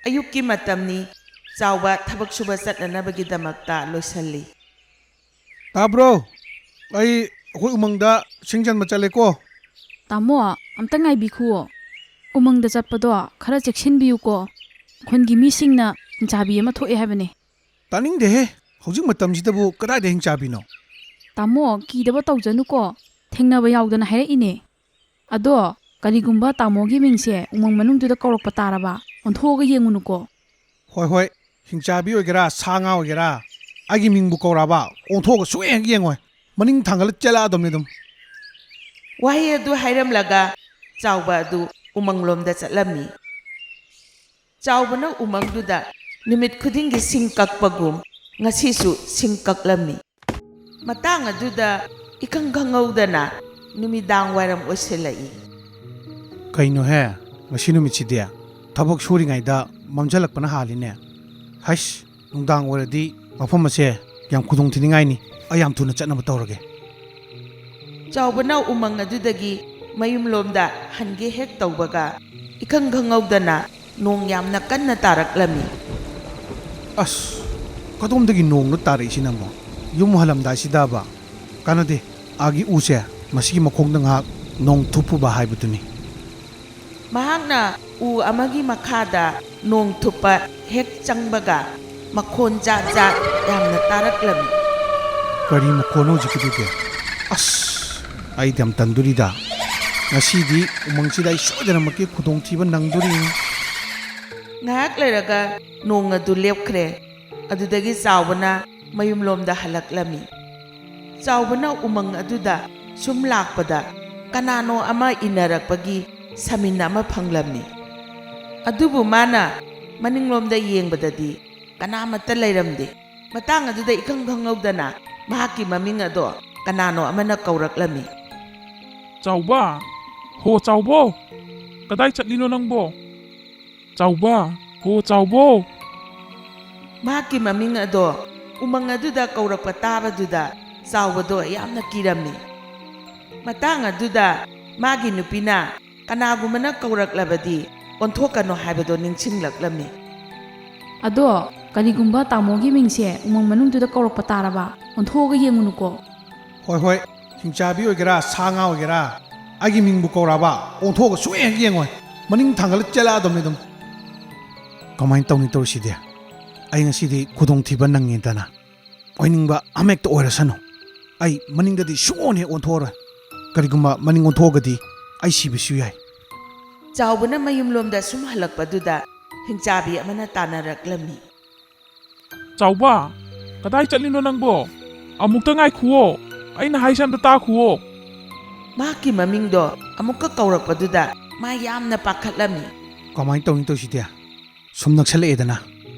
ꯑꯌꯨꯛꯀꯤ ꯃꯇꯝꯅꯤ ꯆꯥꯎꯕ ꯊꯕꯛ ꯁꯨꯕ ꯆꯠꯅꯅꯕꯒꯤꯗꯃꯛꯇ ꯂꯣꯏꯁꯤꯜꯂꯤ ꯇꯥꯕ꯭ꯔꯣ ꯑꯩꯈꯣꯏ ꯎꯃꯪꯗ ꯁꯤꯡꯖꯟꯕ ꯆꯠꯂꯦꯀꯣ ꯇꯥꯃꯣ ꯑꯝꯇ ꯉꯥꯏꯕꯤꯈꯨꯋꯣ ꯎꯃꯪꯗ ꯆꯠꯄꯗꯣ ꯈꯔ ꯆꯦꯛꯁꯤꯟꯕꯤꯌꯨꯀꯣ ꯈꯨꯟꯒꯤ ꯃꯤꯁꯤꯡꯅ ꯍꯤꯡꯆꯥꯕꯤ ꯑꯃ ꯊꯣꯛꯑꯦ ꯍꯥꯏꯕꯅꯦ ꯇꯥꯅꯤꯡꯗꯦꯍꯦ ꯍꯧꯖꯤꯛ ꯃꯇꯝꯁꯤꯗꯕꯨ ꯀꯗꯥꯏꯗ ꯍꯤꯡꯆꯥꯕꯤꯅꯣ ꯇꯥꯃꯣ ꯀꯤꯗꯕ ꯇꯧꯖꯅꯨꯀꯣ ꯊꯦꯡꯅꯕ ꯌꯥꯎꯗꯅ ꯍꯥꯏꯔꯛꯏꯅꯦ ꯑꯗꯣ ꯀꯔꯤꯒꯨꯝꯕ ꯇꯥꯃꯣꯒꯤ ꯃꯤꯡꯁꯦ ꯎꯃꯪ ꯃꯅꯨꯡꯗꯨꯗ ꯀꯧꯔꯛꯄ ꯇꯥꯔꯕ ꯑꯣꯟꯊꯣꯛꯑꯒ ꯌꯦꯡꯉꯨꯅꯨꯀꯣ ꯍꯣꯏ ꯍꯤꯡꯆꯥꯕꯤ ꯑꯣꯏꯒꯦꯔꯥ ꯁꯥ ꯉꯥ ꯑꯣꯏꯒꯦꯔꯥ ꯑꯩꯒꯤ ꯃꯤꯡꯕꯨ ꯀꯧꯔꯛꯑꯕ ꯑꯣꯟꯊꯣꯛꯑꯒ ꯁꯨꯡꯌꯦꯡ ꯌꯦꯡꯉꯣꯏ ꯃꯅꯤꯡ ꯊꯥꯡꯒꯠꯂ ꯆꯦꯜꯂꯛꯑꯗꯕꯅꯤ ꯑꯗꯨꯝ ꯋꯥꯍꯩ ꯑꯗꯨ ꯍꯥꯏꯔꯝꯂꯒ ꯆꯥꯎꯕ ꯑꯗꯨ ꯎꯃꯪꯂꯣꯝꯗ ꯆꯠꯂꯝꯃꯤ ꯆꯥꯎꯕꯅ ꯎꯃꯪꯗꯨꯗ ꯅꯨꯃꯤꯠ ꯈꯨꯗꯤꯡꯒꯤ ꯁꯤꯡ ꯀꯛꯄꯒꯨꯝ ꯉꯁꯤꯁꯨ ꯁꯤꯡ ꯀꯛꯂꯝꯃꯤ ꯃꯇꯥꯡ ꯑꯗꯨꯗ ꯏꯈꯪ ꯈꯪꯍꯧꯗꯅ ꯅꯨꯃꯤꯗꯥꯡ ꯋꯥꯏꯔꯝ ꯑꯣꯏꯁꯤꯜꯂꯛꯏ ꯀꯩꯅꯣꯍꯦ ꯉꯁꯤ ꯅꯨꯃꯤꯠꯁꯤꯗꯤ ꯊꯕꯛ ꯁꯨꯔꯤꯉꯩꯗ ꯃꯝꯁꯤꯜꯂꯛꯄꯅ ꯍꯥꯜꯂꯤꯅꯦ ꯍꯩꯁ ꯅꯨꯡꯗꯥꯡ ꯑꯣꯏꯔꯗꯤ ꯃꯐꯝ ꯑꯁꯦ ꯌꯥꯝ ꯈꯨꯗꯣꯡꯊꯤꯅꯤꯡꯉꯥꯏꯅꯤ ꯑꯩ ꯌꯥꯝ ꯊꯨꯅ ꯆꯠꯅꯕ ꯇꯧꯔꯒꯦ ꯆꯥꯎꯕꯅ ꯎꯃꯪ ꯑꯗꯨꯗꯒꯤ ꯃꯌꯨꯝꯂꯣꯝꯗ ꯍꯟꯒꯦ ꯍꯦꯛ ꯇꯧꯕꯒ ꯏꯈꯪ ꯈꯪꯍꯧꯗꯅ ꯅꯣꯡ ꯌꯥꯝꯅ ꯀꯟꯅ ꯇꯥꯔꯛꯂꯝꯃꯤ ꯑꯁ ꯀꯗꯣꯝꯗꯒꯤ ꯅꯣꯡꯅꯣ ꯇꯥꯔꯛꯏꯁꯤꯅ ꯑꯃꯨꯛ ꯌꯨꯝ ꯍꯜꯂꯝꯗꯥꯏꯁꯤꯗꯕ ꯀꯥꯟꯅꯗꯦ ꯑꯥꯒꯤ ꯎꯁꯦ ꯃꯁꯤꯒꯤ ꯃꯈꯣꯡꯗ ꯉꯥꯏꯍꯥꯛ ꯅꯣꯡ ꯊꯨꯞꯄꯨꯕ ꯍꯥꯏꯕꯗꯨꯅꯤ ꯃꯍꯥꯛꯅ ꯎ ꯑꯃꯒꯤ ꯃꯈꯥꯗ ꯅꯣꯡ ꯊꯨꯞꯄ ꯍꯦꯛ ꯆꯪꯕꯒ ꯃꯈꯣꯟ ꯖꯥꯠ ꯖꯥꯠ ꯌꯥꯝꯅ ꯇꯥꯔꯛꯂꯝꯃꯤ ꯀꯔꯤ ꯃꯈꯣꯟꯅꯣ ꯍꯧꯖꯤꯛꯀꯤꯗꯨꯗꯤ ꯑꯁ ꯑꯩꯗꯤ ꯌꯥꯝ ꯇꯟꯗꯣꯔꯤꯗ ꯉꯁꯤꯗꯤ ꯎꯃꯪꯁꯤꯗ ꯑꯩ ꯁꯣꯏꯗꯅꯃꯛꯀꯤ ꯈꯨꯗꯣꯡꯊꯤꯕ ꯅꯪꯗꯣꯔꯤꯅꯤ ꯉꯥꯏꯍꯥꯛ ꯂꯩꯔꯒ ꯅꯣꯡ ꯑꯗꯨ ꯂꯦꯞꯈ꯭ꯔꯦ ꯑꯗꯨꯗꯒꯤ ꯆꯥꯎꯕꯅ ꯃꯌꯨꯝꯂꯣꯝꯗ ꯍꯜꯂꯛꯂꯝꯃꯤ ꯆꯥꯎꯕꯅ ꯎꯃꯪ ꯑꯗꯨꯗ ꯁꯨꯝ ꯂꯥꯛꯄꯗ ꯀꯅꯥꯅꯣ ꯑꯃ ꯏꯟꯅꯔꯛꯄꯒꯤ ꯁꯃꯤꯟ ꯑꯃ ꯐꯪꯂꯝꯃꯤ ꯑꯗꯨꯕꯨ ꯃꯥꯅ ꯃꯅꯤꯡꯂꯣꯝꯗ ꯌꯦꯡꯕꯗꯗꯤ ꯀꯅꯥꯃꯠꯇ ꯂꯩꯔꯝꯗꯦ ꯃꯇꯥꯡ ꯑꯗꯨꯗ ꯏꯈꯪ ꯈꯪꯍꯧꯗꯅ ꯃꯍꯥꯛꯀꯤ ꯃꯃꯤꯡ ꯑꯗꯣ ꯀꯅꯥꯅꯣ ꯑꯃꯅ ꯀꯧꯔꯛꯂꯝꯃꯤ ꯆꯥꯎꯕ ꯍꯣ ꯆꯥꯎꯕꯣ ꯀꯗꯥꯏ ꯆꯠꯂꯤꯅꯣ ꯅꯪꯕꯣ ꯆꯥꯎꯕ ꯍꯣ ꯆꯥꯎꯕꯣ ꯃꯍꯥꯛꯀꯤ ꯃꯃꯤꯡ ꯑꯗꯣ ꯎꯃꯪ ꯑꯗꯨꯗ ꯀꯧꯔꯛꯄ ꯇꯥꯕꯗꯨꯗ ꯆꯥꯎꯕꯗꯣ ꯌꯥꯝꯅ ꯀꯤꯔꯝꯃꯤ ꯃꯇꯥꯡ ꯑꯗꯨꯗ ꯃꯥꯒꯤ ꯅꯨꯄꯤꯅ ꯀꯅꯥꯒꯨꯝꯕꯅ ꯀꯧꯔꯛꯂꯕꯗꯤ ꯑꯣꯟꯊꯣꯛꯀꯅꯣ ꯍꯥꯏꯕꯗꯣ ꯅꯤꯡꯁꯤꯡꯂꯛꯂꯝꯃꯤ ꯑꯗꯣ ꯀꯔꯤꯒꯨꯝꯕ ꯇꯥꯃꯣꯒꯤ ꯃꯤꯡꯁꯦ ꯎꯃꯪ ꯃꯅꯨꯡꯗꯨꯗ ꯀꯧꯔꯛꯄ ꯇꯥꯔꯕ ꯑꯣꯟꯊꯣꯛꯑꯒ ꯌꯦꯡꯉꯨꯅꯨꯀோ ꯍꯣꯏ ꯍꯤꯡꯆꯥꯕꯤ ꯑꯣꯏꯒꯦꯔꯥ ꯁꯥ ꯉꯥ ꯑꯣꯏꯒꯦꯔꯥ ꯑꯩꯒꯤ ꯃꯤꯡꯕꯨ ꯀꯧꯔꯛꯑꯕ ꯑꯣꯟꯊꯣꯛꯑꯒ ꯁꯨꯡꯌꯦꯡ ꯌꯦꯡꯉꯣꯏ ꯃꯅꯤꯡ ꯊꯥꯡꯒꯠꯂ ꯆꯦꯜꯂꯛꯑꯗꯕꯅꯤ ꯑꯗꯨꯝ ꯀꯃꯥꯏꯅ ꯇꯧꯅꯤ ꯇꯧꯔꯤꯁꯤꯗꯤ ꯑꯩ ꯉꯁꯤꯗꯤ ꯈꯨꯗꯣꯡꯊꯤꯕ ꯅꯪꯉꯦꯗꯅ ꯑꯣꯏꯅꯤꯡꯕ ꯑꯃꯍꯦꯛꯇ ꯑꯣꯏꯔꯁꯅꯨ ꯑꯩ ꯃꯅꯤꯡꯗꯗꯤ ꯁꯨꯡꯑꯣꯟ ꯍꯦꯛ ꯑꯣꯟꯊꯣꯛꯑꯔꯣꯏ ꯀꯔꯤꯒꯨꯝꯕ ꯃꯅꯤꯡ ꯑꯣꯟꯊꯣꯛꯑꯒꯗꯤ ꯑꯩ ꯁꯤꯕꯁꯨ ꯌꯥꯏ ꯆꯥꯎꯕꯅ ꯃꯌꯨꯝꯂꯣꯝꯗ ꯁꯨꯝ ꯍꯜꯂꯛꯄꯗꯨꯗ ꯍꯤꯡꯆꯥꯕꯤ ꯑꯃꯅ ꯇꯥꯟꯅꯔꯛꯂꯝꯃꯤ ꯆꯥꯎꯕ ꯀꯗꯥꯏ ꯆꯠꯂꯤꯅꯣ ꯅꯪꯕꯣ ꯑꯃꯨꯛꯇ ꯉꯥꯏꯈꯨꯋꯣ ꯑꯩꯅ ꯍꯥꯏꯁꯦ ꯑꯝꯇ ꯇꯥꯈꯨꯋꯣ ꯃꯍꯥꯛꯀꯤ ꯃꯃꯤꯡꯗꯣ ꯑꯃꯨꯛꯀ ꯀꯧꯔꯛꯄꯗꯨꯗ ꯃꯥ ꯌꯥꯝꯅ ꯄꯥꯈꯠꯂꯝꯃꯤ ꯀꯃꯥꯏꯅ ꯇꯧꯅꯤ ꯇꯧꯁꯤꯗꯤ ꯁꯨꯝ ꯅꯛꯁꯜꯂꯛꯑꯦꯗꯅ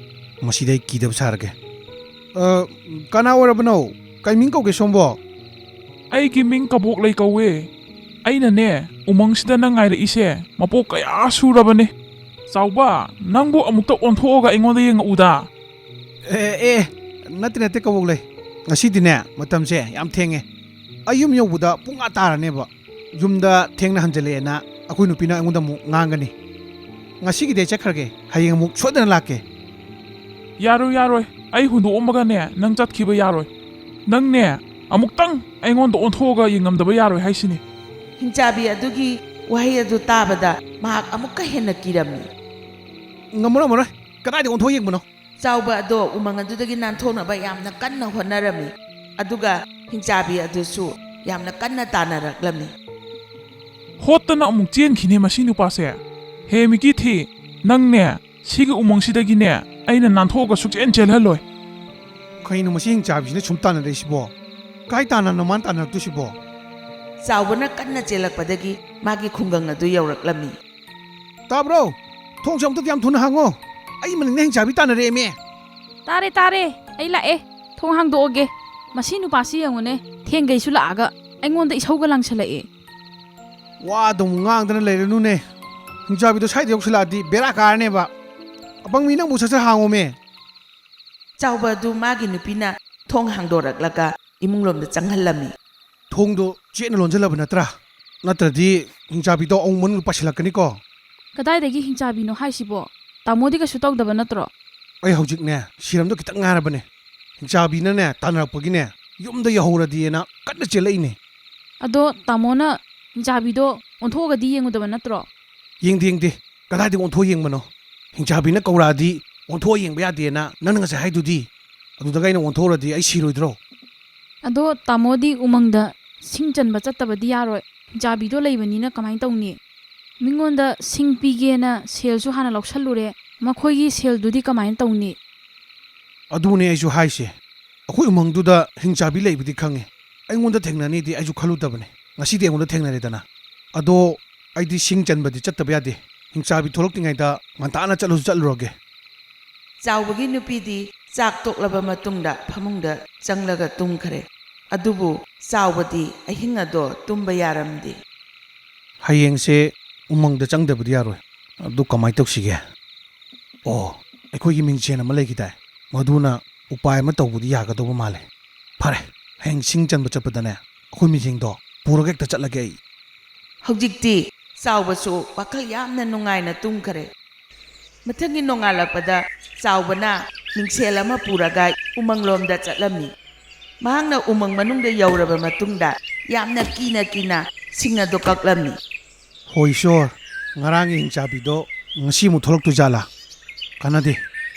ꯃꯁꯤꯗ ꯑꯩ ꯀꯤꯗꯕ ꯁꯥꯔꯒꯦ ꯀꯅꯥ ꯑꯣꯏꯔꯕꯅꯣ ꯀꯩ ꯃꯤꯡ ꯀꯧꯒꯦ ꯁꯣꯝꯕꯣ ꯑꯩꯒꯤ ꯃꯤꯡ ꯀꯕꯣꯛꯂꯩ ꯀꯧꯋꯦ ꯑꯩꯅꯅꯦ ꯎꯃꯪꯁꯤꯗ ꯅꯪ ꯉꯥꯏꯔꯛꯏꯁꯦ ꯃꯄꯣꯛ ꯀꯌꯥ ꯁꯨꯔꯕꯅꯦ ꯆꯥꯎꯕ ꯅꯪꯕꯨ ꯑꯃꯨꯛꯇ ꯑꯣꯟꯊꯣꯛꯑꯒ ꯑꯩꯉꯣꯟꯗ ꯌꯦꯡꯉꯛꯎꯗ ꯅꯠꯇꯦ ꯀꯕꯣꯛꯂꯩ ꯉꯁꯤꯗꯤꯅꯦ ꯃꯇꯝꯁꯦ ꯌꯥꯝ ꯊꯦꯡꯉꯦ ꯑꯩ ꯌꯨꯝ ꯌꯧꯕꯗ ꯄꯨꯡ ꯇꯥꯔꯅꯦꯕ ꯌꯨꯝꯗ ꯊꯦꯡꯅ ꯍꯟꯖꯜꯂꯛꯑꯦꯅ ꯑꯩꯈꯣই ꯅꯨꯄꯤꯅ ꯑꯩꯉꯣꯟꯗ ꯑꯃꯨꯛ ꯉꯥꯡꯒꯅꯤ ꯉꯁꯤꯒꯤꯗꯤ ꯑꯩ ꯆꯠꯈ꯭ꯔꯒꯦ ꯍꯌꯦꯡ ꯑꯃꯨꯛ ꯁꯣꯏꯗꯅ ꯂꯥꯛꯀꯦ ꯌꯥꯔꯣꯏ ꯑꯩ ꯍꯨꯟꯗꯣꯛꯑꯝꯃꯒꯅꯦ ꯅꯪ ꯆꯠꯈꯤꯕ ꯌꯥꯔꯣꯏ ꯅꯪꯅꯦ ꯑꯃꯨꯛꯇꯪ ꯑꯩꯉꯣꯟꯗ ꯑꯣꯟꯊꯣꯛꯑꯒ ꯌꯦꯡꯉꯝꯗꯕ ꯌꯥꯔꯣꯏ ꯍꯥꯏꯁꯤꯅꯤ ꯍꯤꯡꯆꯥꯕꯤ ꯑꯗꯨꯒꯤ ꯋꯥꯍꯩ ꯑꯗꯨ ꯇꯥꯕꯗ ꯃꯍꯥꯛ ꯑꯃꯨꯛꯀ ꯍꯦꯟꯅ ꯀꯤꯔꯝꯃꯤ ꯉꯝꯃꯔꯣꯏ ꯀꯗꯥꯏꯗ ꯑꯣꯟꯊꯣꯛ ꯌꯦꯡꯕꯅꯣ ꯆꯥꯎꯕ ꯑꯗꯣ ꯎꯃꯪ ꯑꯗꯨꯗꯒꯤ ꯅꯥꯟꯊꯣꯛꯅꯕ ꯌꯥꯝꯅ ꯀꯟꯅ ꯍꯣꯠꯅꯔꯝꯃꯤ ꯑꯗꯨꯒ ꯍꯤꯡꯆꯥꯕꯤ ꯑꯗꯨꯁꯨ ꯌꯥꯝꯅ ꯀꯟꯅ ꯇꯥꯟꯅꯔꯛꯂꯝꯃꯤ ꯍꯣꯠꯇꯅ ꯑꯃꯨꯛ ꯆꯦꯟꯈꯤꯅꯦ ꯃꯁꯤ ꯅꯨꯄꯥꯁꯦ ꯍꯦ ꯃꯤꯀꯤ ꯊꯤ ꯅꯪꯅꯦ ꯁꯤꯒꯤ ꯎꯃꯪꯁꯤꯗꯒꯤꯅꯦ ꯑꯩꯅ ꯅꯥꯟꯊꯣꯛꯑꯒ ꯁꯨꯛꯆꯦꯟ ꯆꯦꯜꯍꯜꯂꯣꯏ ꯀꯩꯅꯣ ꯃꯁꯤ ꯍꯤꯡꯆꯥꯕꯤꯁꯤꯅ ꯁꯨꯝ ꯇꯥꯟꯅꯔꯛꯏꯁꯤꯕꯣ ꯀꯥꯏ ꯇꯥꯟꯅꯅꯣ ꯃꯥꯅ ꯇꯥꯟꯅꯔꯛꯇꯣꯏꯁꯤꯕꯣ ꯆꯥꯎꯕꯅ ꯀꯟꯅ ꯆꯦꯜꯂꯛꯄꯗꯒꯤ ꯃꯥꯒꯤ ꯈꯨꯡꯒꯪ ꯑꯗꯨ ꯌꯧꯔꯛꯂꯝꯃꯤ ꯇꯥꯕ꯭ꯔꯣ ꯊꯣꯡꯁꯦ ꯑꯃꯨꯛꯇ ꯌꯥꯝ ꯊꯨꯅ ꯍꯥꯡꯉꯣ ꯑꯩ ꯃꯅꯤꯡꯗ ꯍꯤꯡꯆꯥꯕꯤ ꯇꯥꯟꯅꯔꯛꯑꯦꯃꯦ ꯇꯥꯔꯦ ꯑꯩ ꯂꯥꯛꯑꯦ ꯊꯣꯡ ꯍꯥꯡꯗꯣꯛꯑꯒꯦ ꯃꯁꯤ ꯅꯨꯄꯥꯁꯤ ꯌꯦꯡꯉꯨꯅꯦ ꯊꯦꯡꯒꯩꯁꯨ ꯂꯥꯛꯑꯒ ꯑꯩꯉꯣꯟꯗ ꯏꯁꯧꯒ ꯂꯪꯁꯜꯂꯛꯑꯦ ꯋꯥꯗꯣ ꯑꯃꯨꯛ ꯉꯥꯡꯗꯅ ꯂꯩꯔꯅꯨꯅꯦ ꯍꯤꯡꯆꯥꯕꯤꯗꯣ ꯁ꯭ꯋꯥꯏꯗ ꯌꯧꯁꯤꯜꯂꯛꯑꯗꯤ ꯕꯦꯔꯥ ꯀꯥꯔꯅꯦꯕ ꯑꯄꯪꯕꯤ ꯅꯪꯕꯨ ꯁꯠ ꯍꯥꯡꯉꯣꯃꯦ ꯆꯥꯎꯕ ꯑꯗꯨ ꯃꯥꯒꯤ ꯅꯨꯄꯤꯅ ꯊꯣꯡ ꯍꯥꯡꯗꯣꯔꯛꯂꯒ ꯏꯃꯨꯡꯂꯣꯝꯗ ꯆꯪꯍꯜꯂꯝꯃꯤ ꯊꯣꯡꯗꯣ ꯆꯦꯠꯅ ꯂꯣꯟꯁꯤꯜꯂꯕ ꯅꯠꯇ꯭ꯔꯗꯤ ꯍꯤꯡꯆꯥꯕꯤꯗꯣ ꯑꯃꯨꯛ ꯃꯅꯨꯡꯗ ꯄꯥꯏꯁꯤꯜꯂꯛꯀꯅꯤꯀꯣ ꯀꯗꯥꯏꯗꯒꯤ ꯍꯤꯡꯆꯥꯕꯤꯅꯣ ꯍꯥꯏꯁꯤꯕꯣ ꯇꯥꯃꯣꯗꯤ ꯀꯩꯁꯨ ꯇꯧꯗꯕ ꯅꯠꯇ꯭ꯔꯣ? ꯑꯩ ꯍꯧꯖꯤꯛꯅꯦ ꯁꯤꯔꯝꯗꯣ ꯈꯤꯇꯪ ꯉꯥꯏꯔꯕꯅꯦ ꯍꯤꯡꯆꯥꯕꯤꯅꯅꯦ ꯇꯥꯟꯅꯔꯛꯄꯒꯤꯅꯦ ꯌꯨꯝꯗ ꯌꯧꯍꯧꯔꯗꯤꯅ ꯀꯟꯅ ꯆꯦꯜꯂꯛꯏꯅꯦ ꯑꯗꯣ ꯇꯥꯃꯣꯅ ꯍꯤꯡꯆꯥꯕꯤꯗꯣ ꯑꯣꯟꯊꯣꯛꯑꯒꯗꯤ ꯌꯦꯡꯉꯨꯗꯕ ꯅꯠꯇ꯭ꯔꯣ? ꯌꯦꯡꯗꯦ ꯀꯗꯥꯏꯗ ꯑꯣꯟꯊꯣꯛ ꯌꯦꯡꯕꯅꯣ ꯍꯤꯡꯆꯥꯕꯤꯅ ꯀꯧꯔꯛꯑꯗꯤ ꯑꯣꯟꯊꯣꯛ ꯌꯦꯡꯕ ꯌꯥꯗꯦꯅ ꯅꯪꯅ ꯉꯁꯥꯏ ꯍꯥꯏꯗꯨꯗꯤ ꯑꯗꯨꯗꯒ ꯑꯩꯅ ꯑꯣꯟꯊꯣꯛꯎꯔꯗꯤ ꯑꯩ ꯁꯤꯔꯣꯏꯗ꯭ꯔꯣ? ꯑꯗꯣ ꯇꯥꯃꯣꯗꯤ ꯎꯃꯪꯗ ꯁꯤꯡ ꯆꯟꯕ ꯆꯠꯇꯕꯗꯤ ꯌꯥꯔꯣꯏ ꯍꯤꯡꯆꯥꯕꯤꯗꯣ ꯂꯩꯕꯅꯤꯅ ꯀꯃꯥꯏꯅ ꯇꯧꯅꯤ? ꯃꯤꯉꯣꯟꯗ ꯁꯤꯡ ꯄꯤꯒꯦꯅ ꯁꯦꯜꯁꯨ ꯍꯥꯟꯅ ꯂꯧꯁꯜꯂꯨꯔꯦ ꯃꯈꯣꯏꯒꯤ ꯁꯦꯜꯗꯨꯗꯤ ꯀꯃꯥꯏꯅ ꯇꯧꯅꯤ? ꯑꯗꯨꯅꯦ ꯑꯩꯁꯨ ꯍꯥꯏꯁꯦ ꯑꯩꯈꯣꯏ ꯎꯃꯪꯗꯨꯗ ꯍꯤꯡꯆꯥꯕꯤ ꯂꯩꯕꯗꯤ ꯈꯪꯉꯦ ꯑꯩꯉꯣꯟꯗ ꯊꯦꯡꯅꯅꯤꯗꯤ ꯑꯩꯁꯨ ꯈꯜꯂꯨꯗꯕꯅꯦ ꯉꯁꯤꯗꯤ ꯑꯩꯉꯣꯟꯗ ꯊꯦꯡꯅꯔꯦꯗꯅ ꯑꯗꯣ ꯑꯩꯗꯤ ꯁꯤꯡ ꯆꯟꯕꯗꯤ ꯆꯠꯇꯕ ꯌꯥꯗꯦ ꯍꯤꯡꯆꯥꯕꯤ ꯊꯣꯛꯂꯛꯇ꯭ꯔꯤꯉꯩꯗ ꯉꯟꯇꯥꯅ ꯆꯠꯂꯨꯔꯒꯦ ꯆꯥꯎꯕꯒꯤ ꯅꯨꯄꯤꯗꯤ ꯆꯥꯛ ꯇꯣꯛꯂꯕ ꯃꯇꯨꯡꯗ ꯐꯃꯨꯡꯗ ꯆꯪꯂꯒ ꯇꯨꯝꯈ꯭ꯔꯦ ꯑꯗꯨꯕꯨ ꯆꯥꯎꯕꯗꯤ ꯑꯍꯤꯡ ꯑꯗꯣ ꯇꯨꯝꯕ ꯌꯥꯔꯝꯗꯦ ꯍꯌꯦꯡꯁꯦ ꯎꯃꯪꯗ ꯆꯪꯗꯕꯗꯤ ꯌꯥꯔꯣꯏ ꯑꯗꯨ ꯀꯃꯥꯏꯅ ꯇꯧꯁꯤꯒꯦ ꯑꯣ ꯑꯩꯈꯣꯏꯒꯤ ꯃꯤꯡꯁꯦꯟ ꯑꯃ ꯂꯩꯈꯤꯗꯥꯏ ꯃꯗꯨꯅ ꯎꯄꯥꯏ ꯑꯃ ꯇꯧꯕꯗꯤ ꯌꯥꯒꯗꯧꯕ ꯃꯥꯜꯂꯦ ꯐꯔꯦ ꯍꯌꯦꯡ ꯁꯤꯡ ꯆꯟꯕ ꯆꯠꯄꯗꯅꯦ ꯑꯩꯈꯣꯏ ꯃꯤꯡꯁꯦꯟꯗꯣ ꯄꯨꯔꯒ ꯍꯦꯛꯇ ꯆꯠꯂꯒꯦ ꯑꯩ ꯍꯧꯖꯤꯛꯇꯤ ꯆꯥꯎꯕꯁꯨ ꯋꯥꯈꯜ ꯌꯥꯝꯅ ꯅꯨꯡꯉꯥꯏꯅ ꯇꯨꯝꯈꯔꯦ ꯃꯊꯪꯒꯤ ꯅꯣꯡꯉꯥꯜꯂꯛꯄꯗ ꯆꯥꯎꯕꯅ ꯃꯤꯡꯁꯦꯜ ꯑꯃ ꯄꯨꯔꯒ ꯎꯃꯪꯂꯣꯝꯗ ꯆꯠꯂꯝꯃꯤ ꯃꯍꯥꯛꯅ ꯎꯃꯪ ꯃꯅꯨꯡꯗ ꯌꯧꯔꯕ ꯃꯇꯨꯡꯗ ꯌꯥꯝꯅ ꯀꯤꯅ ꯁꯤꯡ ꯑꯗꯨ ꯀꯛꯂꯝꯃꯤ ꯍꯣꯏ ꯏꯁꯣꯔ ꯉꯔꯥꯡꯒꯤ ꯍꯤꯡꯆꯥꯕꯤꯗꯣ ꯉꯁꯤ ꯑꯃꯨꯛ ꯊꯣꯛꯂꯛꯇꯣꯏꯖꯥꯠꯂꯥ ꯀꯥꯟꯅꯗꯦ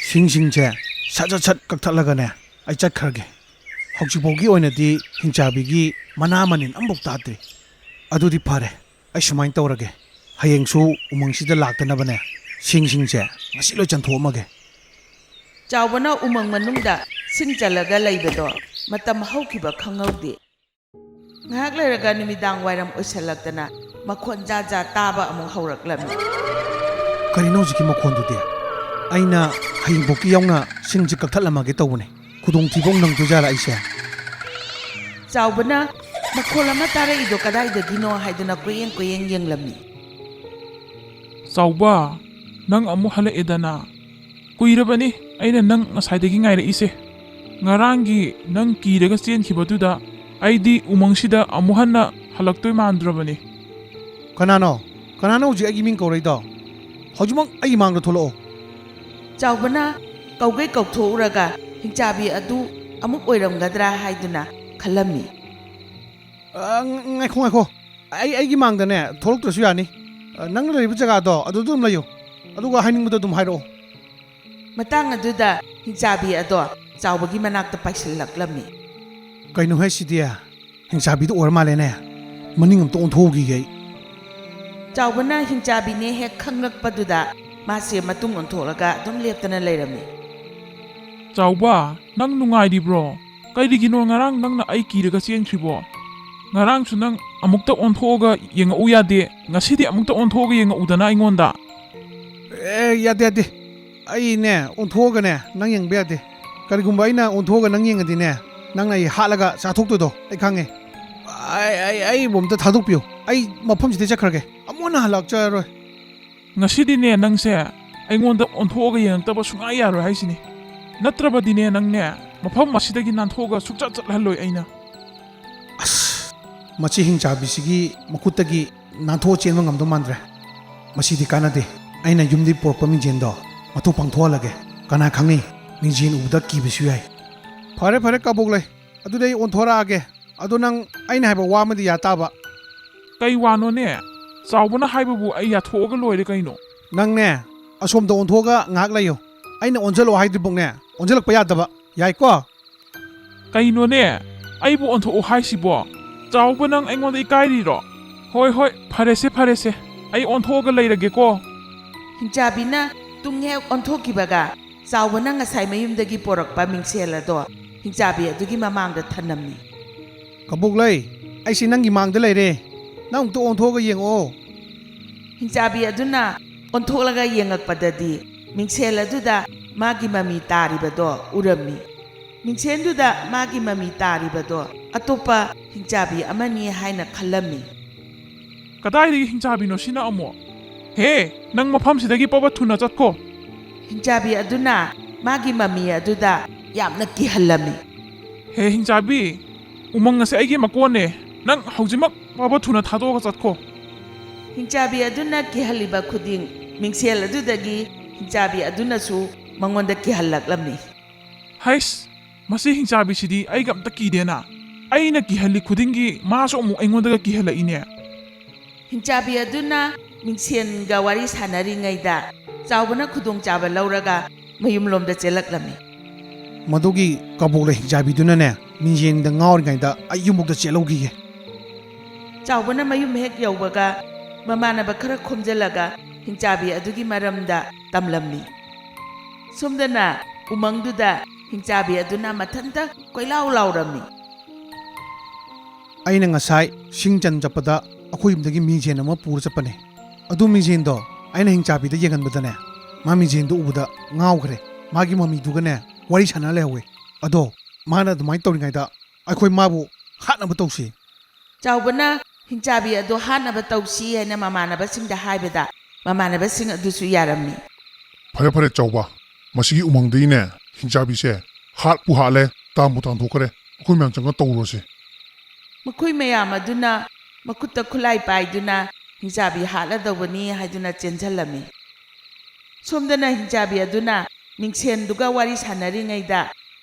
ꯁꯤꯡꯁꯦ ꯁꯠ ꯀꯛꯊꯠꯂꯒꯅꯦ ꯑꯩ ꯆꯠꯈ꯭ꯔꯒꯦ ꯍꯧꯖꯤꯛꯐꯥꯎꯒꯤ ꯑꯣꯏꯅꯗꯤ ꯍꯤꯡꯆꯥꯕꯤꯒꯤ ꯃꯅꯥ ꯃꯅꯤꯟ ꯑꯃꯐꯥꯎ ꯇꯥꯗ꯭ꯔꯤ ꯑꯗꯨꯗꯤ ꯐꯔꯦ ꯑꯩ ꯁꯨꯃꯥꯏꯅ ꯇꯧꯔꯒꯦ ꯍꯌꯦꯡꯁꯨ ꯎꯃꯪꯁꯤꯗ ꯂꯥꯛꯇꯅꯕꯅꯦ ꯁꯤꯡꯁꯦ ꯉꯁꯤ ꯂꯣꯏ ꯆꯟꯊꯣꯛꯑꯝꯃꯒꯦ ꯆꯥꯎꯕꯅ ꯎꯃꯪ ꯃꯅꯨꯡꯗ ꯁꯤꯡ ꯆꯜꯂꯒ ꯂꯩꯕꯗꯣ ꯃꯇꯝ ꯍꯧꯈꯤꯕ ꯈꯪꯍꯧꯗꯦ ꯉꯥꯏꯍꯥꯛ ꯂꯩꯔꯒ ꯅꯨꯃꯤꯗꯥꯡ ꯋꯥꯏꯔꯝ ꯑꯣꯏꯁꯜꯂꯛꯇꯅ ꯃꯈꯣꯟ ꯖꯥꯠ ꯇꯥꯕ ꯑꯃꯨꯛ ꯍꯧꯔꯛꯂꯝꯃꯤ ꯀꯔꯤꯅꯣ ꯍꯧꯖꯤꯛꯀꯤ ꯃꯈꯣꯟꯗꯨꯗꯤ ꯑꯩꯅ ꯍꯌꯦꯡꯐꯥꯎꯀꯤ ꯌꯥꯎꯅ ꯁꯤꯡꯁꯦ ꯀꯛꯊꯠꯂꯝꯃꯒꯦ ꯇꯧꯕꯅꯦ ꯈꯨꯗꯣꯡꯊꯤꯕ ꯅꯪꯗꯣꯏꯖꯥꯠꯂꯥ ꯑꯩꯁꯦ ꯆꯥꯎꯕꯅ ꯃꯈꯣꯜ ꯑꯃ ꯇꯥꯔꯛꯏꯗꯣ ꯀꯗꯥꯏꯗꯒꯤꯅꯣ ꯍꯥꯏꯗꯨꯅ ꯀꯣꯏꯌꯦꯡ ꯌꯦꯡꯂꯝꯃꯤ ꯆꯥꯎꯕ ꯅꯪ ꯑꯃꯨꯛ ꯍꯜꯂꯛꯑꯦꯗꯅ ꯀꯨꯏꯔꯕꯅꯤ ꯑꯩꯅ ꯅꯪ ꯉꯁꯥꯏꯗꯒꯤ ꯉꯥꯏꯔꯛꯏꯁꯦ ꯉꯔꯥꯡꯒꯤ ꯅꯪ ꯀꯤꯔꯒ ꯆꯦꯟꯈꯤꯕꯗꯨꯗ ꯑꯩꯗꯤ ꯎꯃꯪꯁꯤꯗ ꯑꯃꯨꯛ ꯍꯟꯅ ꯍꯜꯂꯛꯇꯣꯏ ꯃꯥꯟꯗ꯭ꯔꯕꯅꯤ ꯀꯅꯥꯅꯣ ꯍꯧꯖꯤꯛ ꯑꯩꯒꯤ ꯃꯤꯡ ꯀꯧꯔꯛꯏꯗꯣ ꯍꯧꯖꯤꯛꯃꯛ ꯑꯩꯒꯤ ꯃꯥꯡꯗ ꯊꯣꯛꯂꯛꯑꯣ ꯆꯥꯎꯕꯅ ꯀꯧꯒꯩ ꯀꯧꯊꯣꯛꯎꯔꯒ ꯍꯤꯡꯆꯥꯕꯤ ꯑꯗꯨ ꯑꯃꯨꯛ ꯑꯣꯏꯔꯝꯒꯗ꯭ꯔꯥ ꯍꯥꯏꯗꯨꯅ ꯈꯜꯂꯝꯃꯤ ꯉꯥꯏꯈꯣ ꯑꯩꯒꯤ ꯃꯥꯡꯗꯅꯦ ꯊꯣꯛꯂꯛꯇ꯭ꯔꯁꯨ ꯌꯥꯅꯤ ꯅꯪꯅ ꯂꯩꯔꯤꯕ ꯖꯒꯥꯗꯣ ꯑꯗꯨꯗ ꯑꯗꯨꯝ ꯂꯩꯌꯨ ꯑꯗꯨꯒ ꯍꯥꯏꯅꯤꯡꯕꯗꯣ ꯑꯗꯨꯝ ꯍꯥꯏꯔꯛꯑꯣ ꯃꯇꯥꯡ ꯑꯗꯨꯗ ꯍꯤꯡꯆꯥꯕꯤ ꯑꯗꯣ ꯆꯥꯎꯕꯒꯤ ꯃꯅꯥꯛꯇ ꯄꯥꯏꯁꯤꯜꯂꯛꯂꯝꯃꯤ ꯀꯩꯅꯣ ꯍꯦ ꯁꯤꯗꯤ ꯍꯤꯡꯆꯥꯕꯤꯗꯣ ꯑꯣꯏꯔ ꯃꯥꯜꯂꯦꯅꯦ ꯃꯅꯤꯡ ꯑꯝꯇ ꯑꯣꯟꯊꯣꯛꯎꯈꯤꯒꯦ ꯑꯩ ꯆꯥꯎꯕꯅ ꯍꯤꯡꯆꯥꯕꯤꯅꯦ ꯍꯦꯛ ꯈꯪꯂꯛꯄꯗꯨꯗ ꯃꯥꯁꯦ ꯃꯇꯨꯡ ꯑꯣꯟꯊꯣꯛꯂꯒ ꯑꯗꯨꯝ ꯂꯦꯞꯇꯅ ꯂꯩꯔꯝꯃꯤ ꯆꯥꯎꯕ ꯅꯪ ꯅꯨꯡꯉꯥꯏꯔꯤꯕ꯭ꯔో ꯀꯔꯤꯒꯤꯅꯣ ꯉꯔꯥꯡ ꯅꯪꯅ ꯑꯩ ꯀꯤꯔꯒ ꯆꯦꯟꯈ꯭ꯔꯤꯕോ ꯉꯔꯥꯡꯁꯨ ꯅꯪ ꯑꯃꯨꯛꯇ ꯑꯣꯟꯊꯣꯛꯑꯒ ꯌꯦꯡꯉꯛꯎ ꯌꯥꯗꯦ ꯉꯁꯤꯗꯤ ꯑꯃꯨꯛꯇ ꯑꯣꯟꯊꯣꯛꯑꯒ ꯌꯦꯡꯉꯛꯎꯗꯅ ꯑꯩꯉꯣꯟꯗ ꯌꯥꯗꯦ ꯑꯩꯅꯦ ꯑꯣꯟꯊꯣꯛꯑꯒꯅꯦ ꯅꯪ ꯌꯦꯡꯕ ꯌꯥꯗꯦ ꯀꯔꯤꯒꯨꯝꯕ ꯑꯩꯅ ꯑꯣꯟꯊꯣꯛꯑꯒ ꯅꯪ ꯌꯦꯡꯉꯗꯤꯅꯦ ꯅꯪꯅ ꯑꯩ ꯍꯥꯠꯂꯒ ꯆꯥꯊꯣꯛꯇꯣꯏꯗꯣ ꯑꯩ ꯈꯪꯉꯦ ꯑꯩꯕꯨ ꯑꯝꯇ ꯊꯥꯗꯣꯛꯄꯤꯌꯨ ꯑꯩ ꯃꯐꯝꯁꯤꯗꯩ ꯆꯠꯈ꯭ꯔꯒꯦ ꯑꯃꯨꯛ ꯍꯟꯅ ꯍꯜꯂꯛꯆꯔꯔꯣꯏ ꯉꯁꯤꯗꯤꯅꯦ ꯅꯪꯁꯦ ꯑꯩꯉꯣꯟꯗ ꯑꯣꯟꯊꯣꯛꯑꯒ ꯌꯦꯡꯉꯛꯇꯕ ꯁꯨꯡꯌꯥ ꯌꯥꯔꯣꯏ ꯍꯥꯏꯁꯤꯅꯤ ꯅꯠꯇ꯭ꯔꯕꯗꯤꯅꯦ ꯅꯪꯅꯦ ꯃꯐꯝ ꯑꯁꯤꯗꯒꯤ ꯅꯥꯟꯊꯣꯛꯑꯒ ꯁꯨꯡꯆꯠ ꯆꯠꯍꯜꯂꯣꯏ ꯑꯩꯅ ꯑꯁ ꯃꯁꯤ ꯍꯤꯡꯆꯥꯕꯤꯁꯤꯒꯤ ꯃꯈꯨꯠꯇꯒꯤ ꯅꯥꯟꯊꯣꯛꯑ ꯆꯦꯟꯕ ꯉꯝꯗꯧ ꯃꯥꯟꯗ꯭ꯔꯦ ꯃꯁꯤꯗꯤ ꯀꯥꯟꯅꯗꯦ ꯑꯩꯅ ꯌꯨꯝꯗꯒꯤ ꯄꯣꯔꯛꯄ ꯃꯤꯡꯖꯦꯟꯗꯣ ꯃꯊꯧ ꯄꯥꯡꯊꯣꯛꯍꯜꯂꯒꯦ ꯀꯅꯥ ꯈꯪꯅꯤ ꯃꯤꯡꯖꯦꯟ ꯎꯕꯗ ꯀꯤꯕꯁꯨ ꯌꯥꯏ ꯐꯔꯦ ꯀꯕꯣꯛ ꯂꯩ ꯑꯗꯨꯗꯤ ꯑꯩ ꯑꯣꯟꯊꯣꯔꯛꯑꯒꯦ ꯑꯗꯣ ꯅꯪ ꯑꯩꯅ ꯍꯥꯏꯕ ꯋꯥ ꯑꯃꯗꯤ ꯌꯥ ꯇꯥꯕ ꯀꯩ ꯋꯥꯅꯣꯅꯦ ꯆꯥꯎꯕꯅ ꯍꯥꯏꯕꯕꯨ ꯑꯩ ꯌꯥꯊꯣꯛꯑꯒ ꯂꯣꯏꯔꯦ ꯀꯩꯅꯣ ꯅꯪꯅꯦ ꯑꯁꯣꯝꯗ ꯑꯣꯟꯊꯣꯛꯑꯒ ꯉꯥꯏꯍꯥꯛ ꯂꯩꯌꯨ ꯑꯩꯅ ꯑꯣꯟꯁꯤꯜꯂꯛꯑꯣ ꯍꯥꯏꯗ꯭ꯔꯤꯐꯥꯎꯅꯦ ꯑꯣꯟꯁꯤꯜꯂꯛꯄ ꯌꯥꯗꯕ ꯌꯥꯏꯀꯣ ꯀꯩꯅꯣꯅꯦ ꯑꯩꯕꯨ ꯑꯣꯟꯊꯣꯛꯑꯣ ꯍꯥꯏꯁꯤꯕꯣ ꯆꯥꯎꯕ ꯅꯪ ꯑꯩꯉꯣꯟꯗ ꯏꯀꯥꯏꯔꯤꯔꯣ ꯍꯣꯏ ꯐꯔꯦꯁꯦ ꯑꯩ ꯑꯣꯟꯊꯣꯛꯑꯒ ꯂꯩꯔꯒꯦꯀꯣ ꯍꯤꯡꯆꯥꯕꯤꯅ ꯇꯨꯡ ꯍꯦꯛ ꯑꯣꯟꯊꯣꯛꯈꯤꯕꯒ ꯆꯥꯎꯕꯅ ꯉꯁꯥꯏ ꯃꯌꯨꯝꯗꯒꯤ ꯄꯣꯔꯛꯄ ꯃꯤꯡꯁꯦꯜ ꯑꯗꯣ ꯍꯤꯡꯆꯥꯕꯤ ꯑꯗꯨꯒꯤ ꯃꯃꯥꯡꯗ ꯊꯅꯝꯃꯤ ꯀꯕꯣꯛ ꯂꯩ ꯑꯩꯁꯤ ꯅꯪꯒꯤ ꯃꯥꯡꯗ ꯂꯩꯔꯦ ꯅꯪ ꯑꯃꯨꯛꯇ ꯑꯣꯟꯊꯣꯛꯑꯒ ꯌꯦꯡꯉꯛꯑꯣ ꯍꯤꯡꯆꯥꯕꯤ ꯑꯗꯨꯅ ꯑꯣꯟꯊꯣꯛꯂꯒ ꯌꯦꯡꯉꯛꯄꯗꯗꯤ ꯃꯤꯡꯁꯦꯜ ꯑꯗꯨꯗ ꯃꯥꯒꯤ ꯃꯃꯤ ꯇꯥꯔꯤꯕꯗꯣ ꯎꯔꯝꯃꯤ ꯃꯤꯡꯁꯦꯜꯗꯨꯗ ꯃꯥꯒꯤ ꯃꯃꯤ ꯇꯥꯔꯤꯕꯗꯣ ꯑꯇꯣꯞꯄ ꯍꯤꯡꯆꯥꯕꯤ ꯑꯃꯅꯤ ꯍꯥꯏꯅ ꯈꯜꯂꯝꯃꯤ ꯀꯗꯥꯏꯗꯒꯤ ꯍꯤꯡꯆꯥꯕꯤꯅꯣ ꯁꯤꯅ ꯑꯃꯨꯛ ꯍꯦ ꯅꯪ ꯃꯐꯝꯁꯤꯗꯒꯤ ꯄꯕꯠ ꯊꯨꯅ ꯆꯠꯈꯣ ꯍꯤꯡꯆꯥꯕꯤ ꯑꯗꯨꯅ ꯃꯥꯒꯤ ꯃꯃꯤ ꯑꯗꯨꯗ ꯌꯥꯝꯅ ꯀꯤꯍꯜꯂꯝꯃꯤ ꯍꯦ ꯍꯤꯡꯆꯥꯕꯤ ꯎꯃꯪ ꯑꯁꯦ ꯑꯩꯒꯤ ꯃꯀꯣꯟꯅꯦ ꯅꯪ ꯍꯧꯖꯤꯛꯃꯛ ꯄꯕꯠ ꯊꯨꯅ ꯊꯥꯗꯣꯛꯑꯒ ꯆꯠꯈꯣ ꯍꯤꯡꯆꯥꯕꯤ ꯑꯗꯨꯅ ꯀꯤꯍꯜꯂꯤꯕ ꯈꯨꯗꯤꯡ ꯃꯤꯡꯁꯦꯜ ꯑꯗꯨꯗꯒꯤ ꯍꯤꯡꯆꯥꯕꯤ ꯑꯗꯨꯅꯁꯨ ꯃꯉꯣꯟꯗ ꯀꯤꯍꯜꯂꯛꯂꯝꯃꯤ꯫ ꯍꯩꯁ, ꯃꯁꯤ ꯍꯤꯡꯆꯥꯕꯤꯁꯤꯗꯤ ꯑꯩꯒ ꯑꯝꯇ ꯀꯤꯗꯦꯅ꯫ ꯑꯩꯅ ꯀꯤꯍꯜꯂꯤ ꯈꯨꯗꯤꯡꯒꯤ ꯃꯥꯁꯨ ꯑꯃꯨꯛ ꯑꯩꯉꯣꯟꯗꯒ ꯀꯤꯍꯜꯂꯛꯏꯅꯦ꯫ ꯍꯤꯡꯆꯥꯕꯤ ꯑꯗꯨꯅ ꯃꯤꯡꯁꯦꯟꯒ ꯋꯥꯔꯤ ꯁꯥꯟꯅꯔꯤꯉꯩꯗ ꯆꯥꯎꯕꯅ ꯈꯨꯗꯣꯡꯆꯥꯕ ꯂꯧꯔꯒ ꯃꯌꯨꯝꯂꯣꯝꯗ ꯆꯦꯜꯂꯛꯂꯝꯃꯤ꯫ ꯃꯗꯨꯒꯤ ꯀꯕꯣꯛꯂꯩ ꯍꯤꯡꯆꯥꯕꯤꯗꯨꯅꯅꯦ ꯃꯤꯡꯖꯦꯟꯗ ꯉꯥꯎꯔꯤꯉꯩꯗ ꯑꯩ ꯌꯨꯝꯕꯨꯛꯇ ꯆꯦꯜꯍꯧꯈꯤꯒꯦ꯫ ꯆꯥꯎꯕꯅ ꯃꯌꯨꯝ ꯍꯦꯛ ꯌꯧꯕꯒ ꯃꯃꯥꯟꯅꯕ ꯈꯔ ꯈꯣꯝꯖꯤꯜꯂꯒ ꯍꯤꯡꯆꯥꯕꯤ ꯑꯗꯨꯒꯤ ꯃꯔꯝꯗ ꯇꯝꯂꯝꯃꯤ꯫ ꯁꯣꯝꯗꯅ ꯎꯃꯪꯗꯨꯗ ꯍꯤꯡꯆꯥꯕꯤ ꯑꯗꯨꯅ ꯃꯊꯟꯇ ꯀꯣꯏꯂꯥꯎ ꯂꯥꯎꯔꯝꯃꯤ꯫ ꯑꯩꯅ ꯉꯁꯥꯏ ꯁꯤꯡꯆꯟ ꯆꯠꯄꯗ ꯑꯩꯈꯣꯏ ꯌꯨꯝꯗꯒꯤ ꯃꯤꯡꯖꯦꯟ ꯑꯃ ꯄꯨꯔ ꯆꯠꯄꯅꯦ꯫ ꯑꯗꯨ ꯃꯤꯡꯖꯦꯟꯗꯣ ꯑꯩꯅ ꯍꯤꯡꯆꯥꯕꯤꯗ ꯌꯦꯡꯍꯟꯕꯗꯅꯦ ꯃꯥ ꯃꯤꯡꯖꯦꯟꯗꯣ ꯎꯕꯗ ꯉꯥꯎꯈ꯭ꯔꯦ꯫ ꯃꯥꯒꯤ ꯃꯃꯤꯗꯨꯒꯅꯦ ꯋꯥꯔꯤ ꯁꯥꯟꯅ ꯂꯩꯍꯧꯋꯦ꯫ ꯑꯗꯣ ꯃꯥꯅ ꯑꯗꯨꯃꯥꯏꯅ ꯇꯧꯔꯤꯉꯩꯗ ꯑꯩꯈꯣꯏ ꯃꯥꯕꯨ ꯍꯥꯠꯅꯕ ꯇꯧꯁꯤ꯫ ꯆꯥꯎꯕꯅ ꯍꯤꯡꯆꯥꯕꯤ ꯑꯗꯨ ꯍꯥꯠꯅꯕ ꯇꯧꯁꯤ ꯍꯥꯏꯅ ꯃꯃꯥꯟꯅꯕꯁꯤꯡꯗ ꯍꯥꯏꯕꯗ ꯃꯃꯥꯟꯅꯕꯁꯤꯡ ꯑꯗꯨꯁꯨ ꯌꯥꯔꯝꯃꯤ꯫ ꯐꯔꯦ ꯐꯔꯦ ꯆꯥꯎꯕ, ꯃꯁꯤꯒꯤ ꯎꯃꯪꯗꯒꯤꯅꯦ ꯍꯤꯡꯆꯥꯕꯤꯁꯦ ꯍꯥꯠꯄꯨ ꯍꯥꯠꯂꯦ ꯇꯥꯟꯕꯨ ꯇꯥꯟꯊꯣꯛꯈ꯭ꯔꯦ꯫ ꯑꯩꯈꯣꯏ ꯃꯌꯥꯝ ꯆꯪꯉ ꯇꯧꯔꯨꯔꯁꯤ꯫ ꯃꯈꯣꯏ ꯃꯌꯥꯝ ꯑꯗꯨꯅ ꯃꯈꯨꯠꯇ ꯈꯨꯠꯂꯥꯏ ꯄꯥꯏꯗꯨꯅ ꯍꯤꯡꯆꯥꯕꯤ ꯍꯥꯠꯂꯗꯧꯕꯅꯤ ꯍꯥꯏꯗꯨꯅ ꯆꯦꯟꯁꯤꯜꯂꯝꯃꯤ꯫ ꯁꯣꯝꯗꯅ ꯍꯤꯡꯆꯥꯕꯤ ꯑꯗꯨꯅ ꯃꯤꯡꯁꯦꯟꯗꯨꯒ ꯋꯥꯔꯤ ꯁꯥꯟꯅꯔꯤꯉꯩꯗ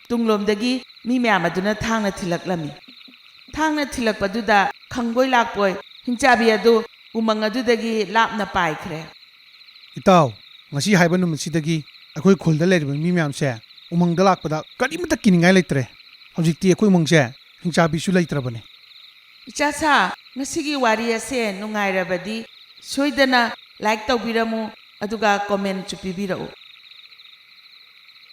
ꯇꯨꯡꯂꯣꯝꯗꯒꯤ ꯃꯤ ꯃꯌꯥꯝ ꯑꯗꯨꯅ ꯊꯥꯡꯅ ꯊꯤꯜꯂꯛꯂꯝꯃꯤ꯫ ꯊꯥꯡꯅ ꯊꯤꯜꯂꯛꯄꯗꯨꯗ ꯈꯪꯕꯣꯏ ꯂꯥꯛꯄꯣꯏ ꯍꯤꯡꯆꯥꯕꯤ ꯑꯗꯨ ꯎꯃꯪ ꯑꯗꯨꯗꯒꯤ ꯂꯥꯞꯅ ꯄꯥꯏꯈ꯭ꯔꯦ꯫ ꯏꯇꯥꯎ, ꯉꯁꯤ ꯍꯥꯏꯕ ꯅꯨꯃꯤꯠꯁꯤꯗꯒꯤ ꯑꯩꯈꯣꯏ ꯈꯨꯜꯗ ꯂꯩꯔꯤꯕ ꯃꯤ ꯃꯌꯥꯝꯁꯦ ꯎꯃꯪꯗ ꯂꯥꯛꯄꯗ ꯀꯔꯤꯃꯠꯇ ꯀꯤꯅꯤꯡꯉꯥꯏ ꯂꯩꯇ꯭ꯔꯦ꯫ ꯍꯧꯖꯤꯛꯇꯤ ꯑꯩꯈꯣꯏ ꯎꯃꯪꯁꯦ ꯍꯤꯡꯆꯥꯕꯤꯁꯨ ꯂꯩꯇ꯭ꯔꯕꯅꯤ꯫ ꯏꯆꯥꯁꯥ, ꯉꯁꯤꯒꯤ ꯋꯥꯔꯤ ꯑꯁꯦ ꯅꯨꯡꯉꯥꯏꯔꯕꯗꯤ ꯁꯣꯏꯗꯅ ꯂꯥꯏꯛ ꯇꯧꯕꯤꯔꯝꯃꯨ ꯑꯗꯨꯒ ꯀꯣꯃꯦꯟꯠꯁꯨ ꯄꯤꯕꯤꯔꯛꯎ꯫